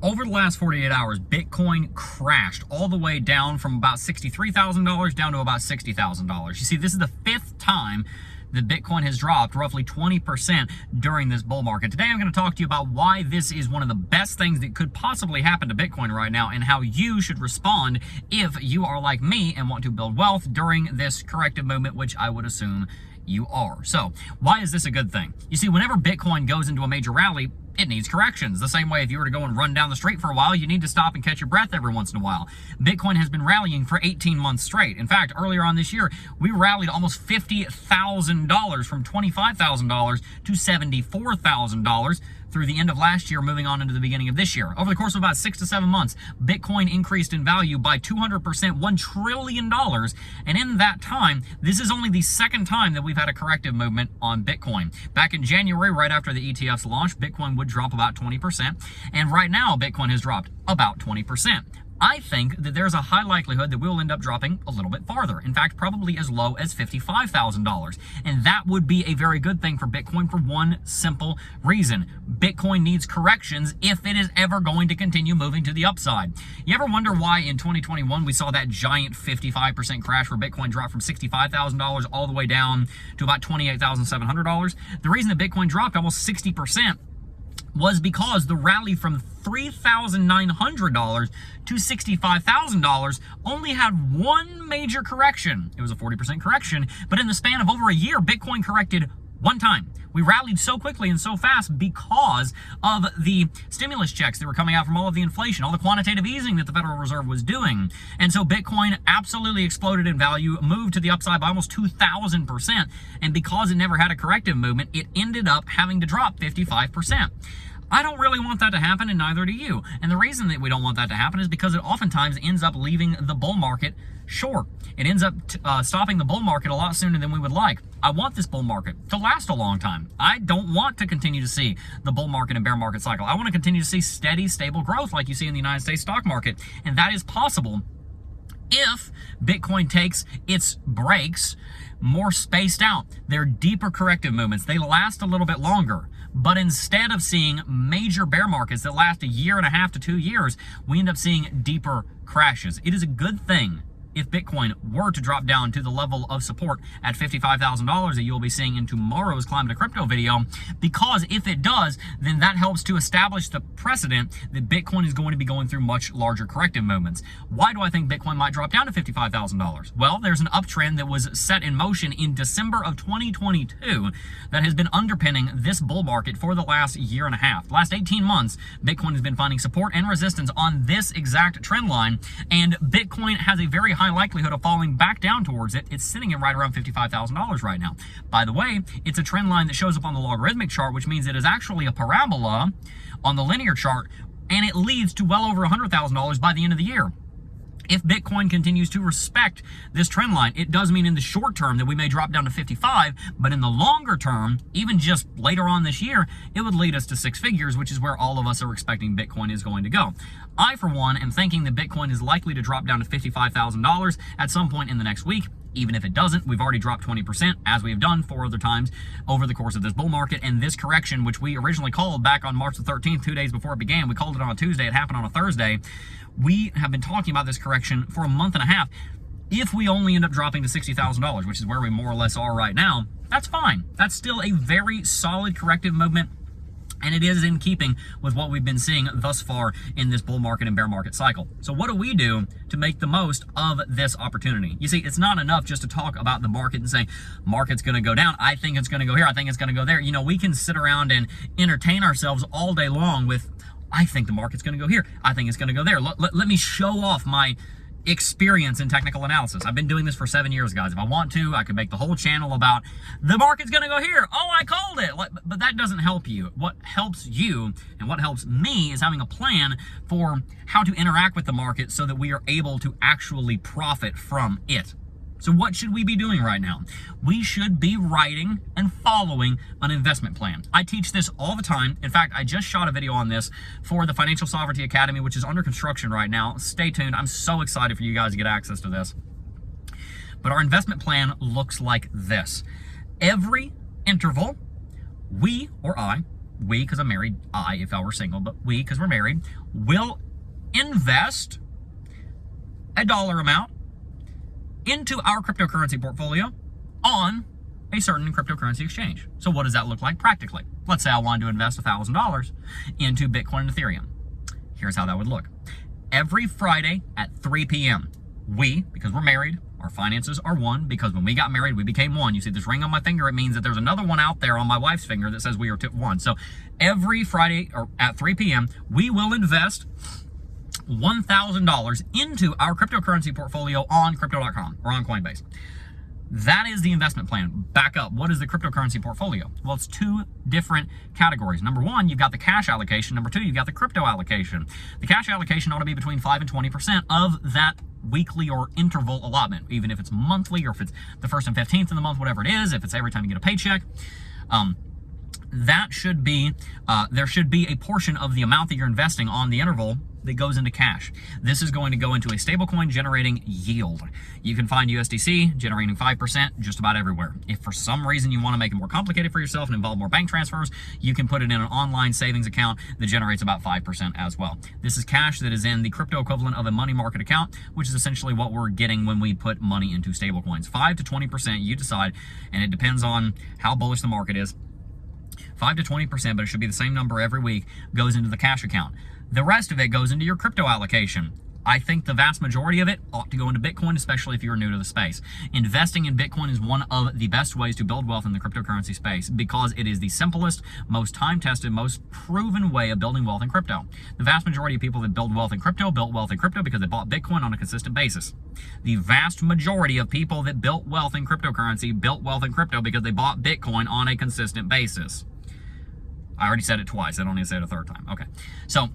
Over the last 48 hours, Bitcoin crashed all the way down from about $63,000 down to about $60,000. You see, this is the fifth time that Bitcoin has dropped roughly 20% during this bull market. Today, I'm going to talk to you about why this is one of the best things that could possibly happen to Bitcoin right now and how you should respond if you are like me and want to build wealth during this corrective movement, which I would assume you are. So why is this a good thing? You see, whenever Bitcoin goes into a major rally, it needs corrections. The same way if you were to go and run down the street for a while, you need to stop and catch your breath every once in a while. Bitcoin has been rallying for 18 months straight. In fact, earlier on this year, we rallied almost $50,000 from $25,000 to $74,000 through the end of last year, moving on into the beginning of this year. Over the course of about 6 to 7 months, Bitcoin increased in value by 200%, $1 trillion. And in that time, this is only the second time that we've had a corrective movement on Bitcoin. Back in January, right after the ETFs launched, Bitcoin would drop about 20%. And right now, Bitcoin has dropped about 20%. I think that there's a high likelihood that we'll end up dropping a little bit farther. In fact, probably as low as $55,000. And that would be a very good thing for Bitcoin for one simple reason. Bitcoin needs corrections if it is ever going to continue moving to the upside. You ever wonder why in 2021 we saw that giant 55% crash where Bitcoin dropped from $65,000 all the way down to about $28,700? The reason that Bitcoin dropped almost 60% was because the rally from $3,900 to $65,000 only had one major correction. It was a 40% correction, but in the span of over a year, Bitcoin corrected one time. We rallied so quickly and so fast because of the stimulus checks that were coming out from all of the inflation, all the quantitative easing that the Federal Reserve was doing. And so Bitcoin absolutely exploded in value, moved to the upside by almost 2,000%. And because it never had a corrective movement, it ended up having to drop 55%. I don't really want that to happen, and neither do you. And the reason that we don't want that to happen is because it oftentimes ends up leaving the bull market short. It ends up stopping the bull market a lot sooner than we would like. I want this bull market to last a long time. I don't want to continue to see the bull market and bear market cycle. I want to continue to see steady, stable growth like you see in the United States stock market. And that is possible if Bitcoin takes its breaks more spaced out. They're deeper corrective movements. They last a little bit longer. But instead of seeing major bear markets that last a year and a half to 2 years, we end up seeing deeper crashes. It is a good thing if Bitcoin were to drop down to the level of support at $55,000 that you'll be seeing in tomorrow's Climate to Crypto video, because if it does, then that helps to establish the precedent that Bitcoin is going to be going through much larger corrective movements. Why do I think Bitcoin might drop down to $55,000? Well, there's an uptrend that was set in motion in December of 2022 that has been underpinning this bull market for the last year and a half. The last 18 months, Bitcoin has been finding support and resistance on this exact trend line, and Bitcoin has a very high likelihood of falling back down towards it. It's sitting at right around $55,000 right now. By the way, it's a trend line that shows up on the logarithmic chart, which means it is actually a parabola on the linear chart, and it leads to well over $100,000 by the end of the year. If Bitcoin continues to respect this trend line, it does mean in the short term that we may drop down to 55, but in the longer term, even just later on this year, it would lead us to six figures, which is where all of us are expecting Bitcoin is going to go. I, for one, am thinking that Bitcoin is likely to drop down to $55,000 at some point in the next week. Even if it doesn't, we've already dropped 20%, as we have done 4 other times over the course of this bull market. And this correction, which we originally called back on March the 13th, 2 days before it began, we called it on a Tuesday, it happened on a Thursday. We have been talking about this correction for a month and a half. If we only end up dropping to $60,000, which is where we more or less are right now, that's fine. That's still a very solid corrective movement. And it is in keeping with what we've been seeing thus far in this bull market and bear market cycle. So what do we do to make the most of this opportunity? You see, it's not enough just to talk about the market and say, market's going to go down. I think it's going to go here. I think it's going to go there. You know, we can sit around and entertain ourselves all day long with, I think the market's going to go here. I think it's going to go there. Let me show off my experience in technical analysis. I've been doing this for 7 years, guys. If I want to, I could make the whole channel about the market's going to go here. Oh, I called it. But that doesn't help you. What helps you and what helps me is having a plan for how to interact with the market so that we are able to actually profit from it. So what should we be doing right now? We should be writing and following an investment plan. I teach this all the time. In fact, I just shot a video on this for the Financial Sovereignty Academy, which is under construction right now. Stay tuned. I'm so excited for you guys to get access to this. But our investment plan looks like this. Every interval, we or I we, because I'm married, I, if I were single, but we, because we're married, will invest a dollar amount into our cryptocurrency portfolio on a certain cryptocurrency exchange. So what does that look like practically? Let's say I wanted to invest $1,000 into Bitcoin and Ethereum. Here's how that would look. Every Friday at 3 p.m., we, because we're married, our finances are one, because when we got married, we became one. You see this ring on my finger, it means that there's another one out there on my wife's finger that says we are one. So every Friday or at 3 p.m., we will invest $1,000 into our cryptocurrency portfolio on crypto.com or on Coinbase. That is the investment plan. Back up. What is the cryptocurrency portfolio? Well, it's two different categories. Number one, you've got the cash allocation. Number two, you've got the crypto allocation. The cash allocation ought to be between 5 and 20% of that weekly or interval allotment, even if it's monthly or if it's the 1st and 15th of the month, whatever it is, if it's every time you get a paycheck. That should be, there should be a portion of the amount that you're investing on the interval that goes into cash. This is going to go into a stablecoin generating yield. You can find USDC generating 5% just about everywhere. If for some reason you want to make it more complicated for yourself and involve more bank transfers, you can put it in an online savings account that generates about 5% as well. This is cash that is in the crypto equivalent of a money market account, which is essentially what we're getting when we put money into stablecoins. 5 to 20%, you decide, and it depends on how bullish the market is. 5 to 20%, but it should be the same number every week, goes into the cash account. The rest of it goes into your crypto allocation. I think the vast majority of it ought to go into Bitcoin, especially if you're new to the space. Investing in Bitcoin is one of the best ways to build wealth in the cryptocurrency space because it is the simplest, most time-tested, most proven way of building wealth in crypto. The vast majority of people that build wealth in crypto built wealth in crypto because they bought Bitcoin on a consistent basis. The vast majority of people that built wealth in cryptocurrency built wealth in crypto because they bought Bitcoin on a consistent basis. I already said it twice. I don't need to say it a third time. Okay. So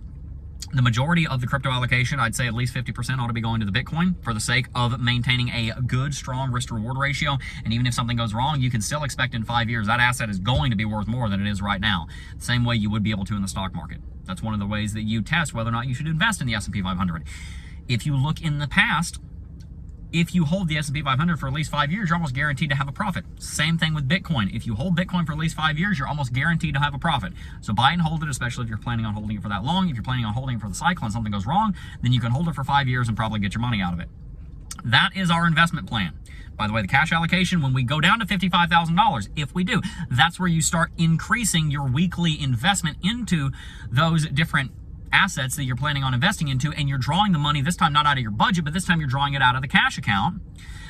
the majority of the crypto allocation, I'd say at least 50% ought to be going to the Bitcoin for the sake of maintaining a good, strong risk-to-reward ratio. And even if something goes wrong, you can still expect in 5 years that asset is going to be worth more than it is right now. The same way you would be able to in the stock market. That's one of the ways that you test whether or not you should invest in the S&P 500. If you look in the past, if you hold the S&P 500 for at least 5 years, you're almost guaranteed to have a profit. Same thing with Bitcoin. If you hold Bitcoin for at least 5 years, you're almost guaranteed to have a profit. So buy and hold it, especially if you're planning on holding it for that long. If you're planning on holding it for the cycle and something goes wrong, then you can hold it for 5 years and probably get your money out of it. That is our investment plan. By the way, the cash allocation, when we go down to $55,000, if we do, that's where you start increasing your weekly investment into those different assets that you're planning on investing into, and you're drawing the money this time not out of your budget, but this time you're drawing it out of the cash account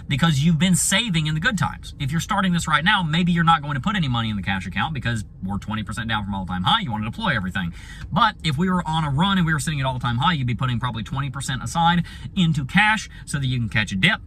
because you've been saving in the good times. If you're starting this right now, maybe you're not going to put any money in the cash account because we're 20% down from all-time high. You want to deploy everything. But if we were on a run and we were sitting at all-time high, you'd be putting probably 20% aside into cash so that you can catch a dip.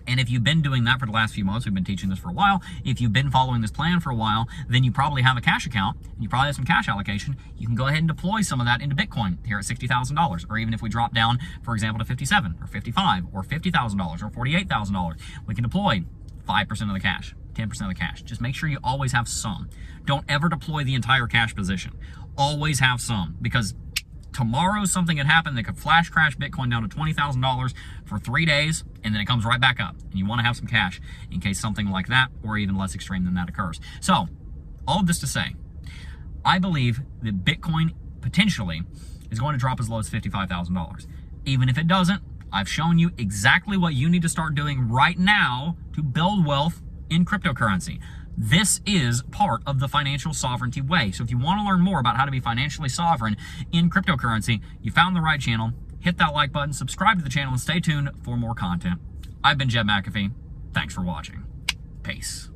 And if you've been doing that for the last few months, we've been teaching this for a while, if you've been following this plan for a while, then you probably have a cash account, and you probably have some cash allocation. You can go ahead and deploy some of that into Bitcoin here at $60,000, or even if we drop down, for example, to 57 or 55 or $50,000 or $48,000, we can deploy 5% of the cash, 10% of the cash. Just make sure you always have some. Don't ever deploy the entire cash position. Always have some, because tomorrow something could happen that could flash crash Bitcoin down to $20,000 for 3 days, and then it comes right back up. And you want to have some cash in case something like that, or even less extreme than that, occurs. So, all of this to say, I believe that Bitcoin potentially is going to drop as low as $55,000. Even if it doesn't, I've shown you exactly what you need to start doing right now to build wealth in cryptocurrency. This is part of the financial sovereignty way. So if you want to learn more about how to be financially sovereign in cryptocurrency, you found the right channel. Hit that like button, subscribe to the channel, and stay tuned for more content. I've been Jeb McAfee. Thanks for watching. Peace.